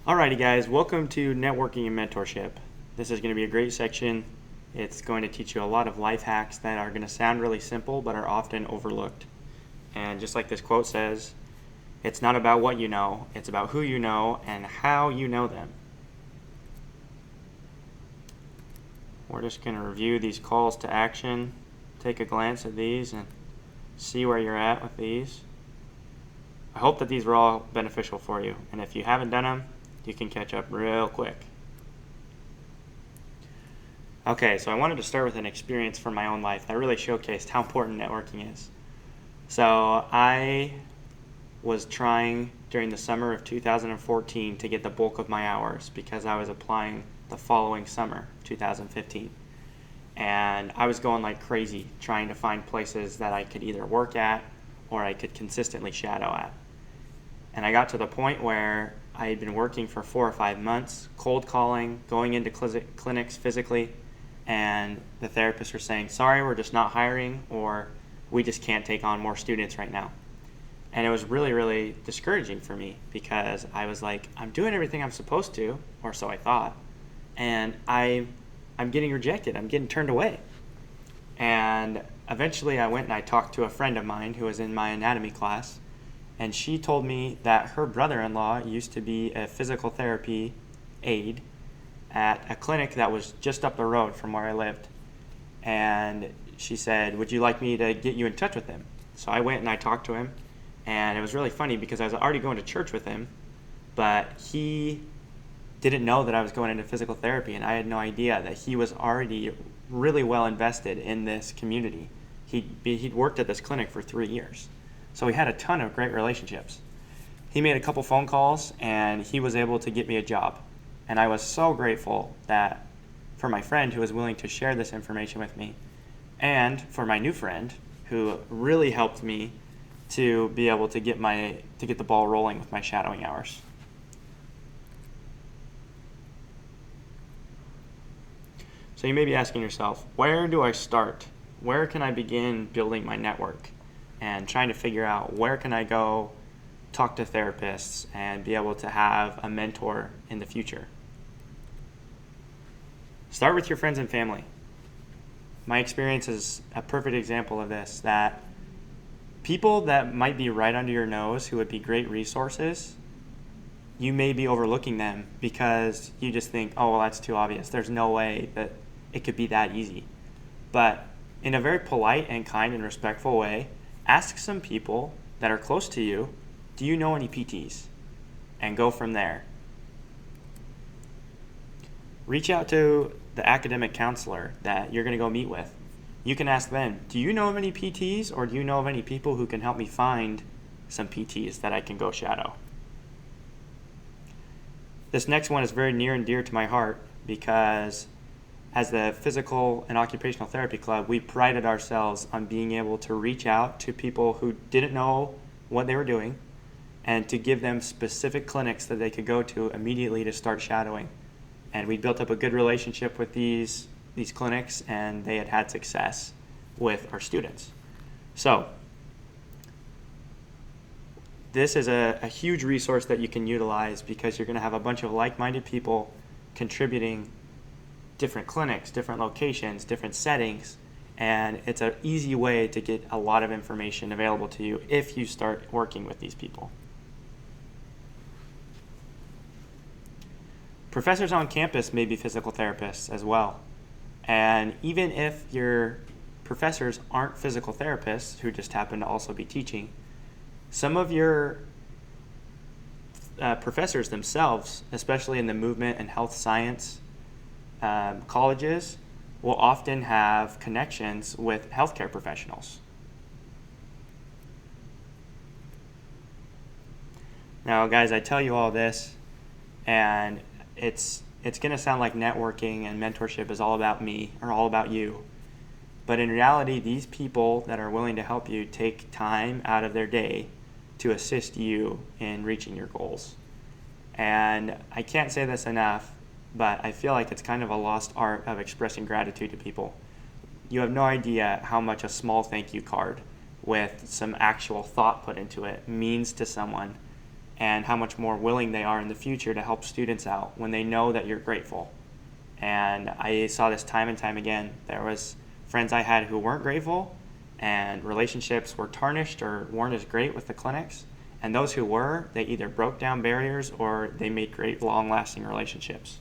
Alrighty guys, welcome to Networking and Mentorship. This is going to be a great section. It's going to teach you a lot of life hacks that are going to sound really simple but are often overlooked. And just like this quote says, it's not about what you know, it's about who you know and how you know them. We're just going to review these calls to action, take a glance at these and see where you're at with these. I hope that these were all beneficial for you, and if you haven't done them, you can catch up real quick. Okay, so I wanted to start with an experience from my own life that really showcased how important networking is. So I was trying during the summer of 2014 to get the bulk of my hours because I was applying the following summer, 2015. And I was going like crazy trying to find places that I could either work at or I could consistently shadow at. And I got to the point where I had been working for 4 or 5 months, cold calling, going into clinics physically, and the therapists were saying, sorry, we're just not hiring, or we just can't take on more students right now. And it was really, really discouraging for me because I was like, I'm doing everything I'm supposed to, or so I thought, and I'm getting rejected, I'm getting turned away. And eventually I went and I talked to a friend of mine who was in my anatomy class, and she told me that her brother-in-law used to be a physical therapy aide at a clinic that was just up the road from where I lived. And she said, would you like me to get you in touch with him? So I went and I talked to him, and it was really funny because I was already going to church with him, but he didn't know that I was going into physical therapy, and I had no idea that he was already really well invested in this community. He'd worked at this clinic for 3 years. So we had a ton of great relationships. He made a couple phone calls and he was able to get me a job. And I was so grateful that for my friend who was willing to share this information with me, and for my new friend who really helped me to be able to get the ball rolling with my shadowing hours. So you may be asking yourself, where do I start? Where can I begin building my network? And trying to figure out where can I go talk to therapists and be able to have a mentor in the future. Start with your friends and family. My experience is a perfect example of this, that people that might be right under your nose who would be great resources, you may be overlooking them because you just think, oh, well, that's too obvious. There's no way that it could be that easy. But in a very polite and kind and respectful way, ask some people that are close to you, do you know any PTs? And go from there. Reach out to the academic counselor that you're going to go meet with. You can ask them, do you know of any PTs, or do you know of any people who can help me find some PTs that I can go shadow? This next one is very near and dear to my heart because as the Physical and Occupational Therapy Club, we prided ourselves on being able to reach out to people who didn't know what they were doing and to give them specific clinics that they could go to immediately to start shadowing. And we built up a good relationship with these clinics, and they had success with our students. So this is a huge resource that you can utilize because you're going to have a bunch of like-minded people contributing different clinics, different locations, different settings, and it's an easy way to get a lot of information available to you if you start working with these people. Professors on campus may be physical therapists as well, and even if your professors aren't physical therapists who just happen to also be teaching, some of your professors themselves, especially in the movement and health science colleges, will often have connections with healthcare professionals. Now, guys, I tell you all this, and it's going to sound like networking and mentorship is all about me or all about you. But in reality, these people that are willing to help you take time out of their day to assist you in reaching your goals. And I can't say this enough, but I feel like it's kind of a lost art of expressing gratitude to people. You have no idea how much a small thank you card with some actual thought put into it means to someone and how much more willing they are in the future to help students out when they know that you're grateful. And I saw this time and time again. There was friends I had who weren't grateful, and relationships were tarnished or weren't as great with the clinics. And those who were, they either broke down barriers or they made great long-lasting relationships.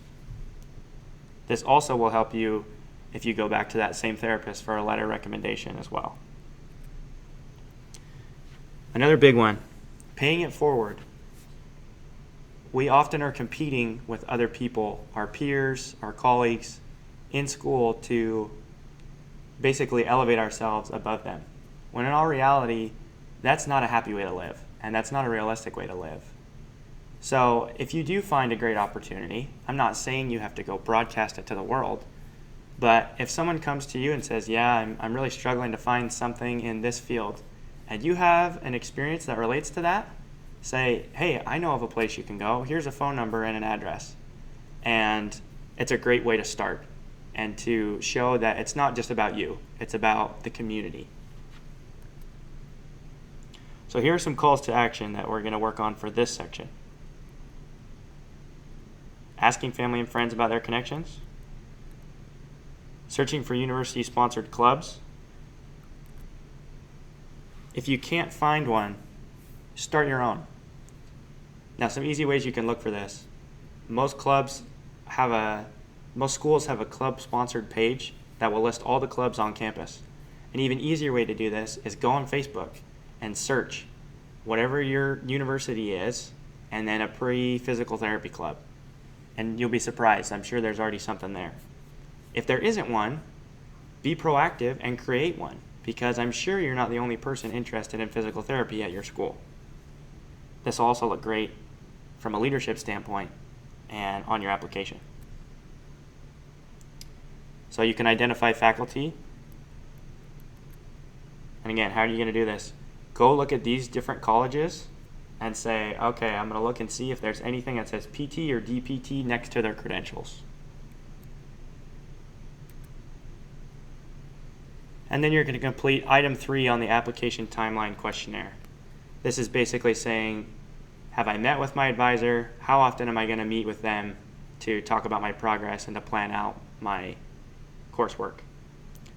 This also will help you if you go back to that same therapist for a letter recommendation as well. Another big one, paying it forward. We often are competing with other people, our peers, our colleagues in school, to basically elevate ourselves above them. When in all reality, that's not a happy way to live, and that's not a realistic way to live. So if you do find a great opportunity, I'm not saying you have to go broadcast it to the world, but if someone comes to you and says, yeah, I'm really struggling to find something in this field, and you have an experience that relates to that, say, hey, I know of a place you can go. Here's a phone number and an address. And it's a great way to start and to show that it's not just about you, it's about the community. So here are some calls to action that we're going to work on for this section. Asking family and friends about their connections. Searching for university-sponsored clubs. If you can't find one, start your own. Now, some easy ways you can look for this. Most schools have a club-sponsored page that will list all the clubs on campus. An even easier way to do this is go on Facebook and search whatever your university is, and then a pre-physical therapy club. And you'll be surprised. I'm sure there's already something there. If there isn't one, be proactive and create one, because I'm sure you're not the only person interested in physical therapy at your school. This will also look great from a leadership standpoint and on your application. So you can identify faculty. And again, how are you going to do this? Go look at these different colleges and say, okay, I'm going to look and see if there's anything that says PT or DPT next to their credentials. And then you're going to complete item 3 on the application timeline questionnaire. This is basically saying, have I met with my advisor? How often am I going to meet with them to talk about my progress and to plan out my coursework?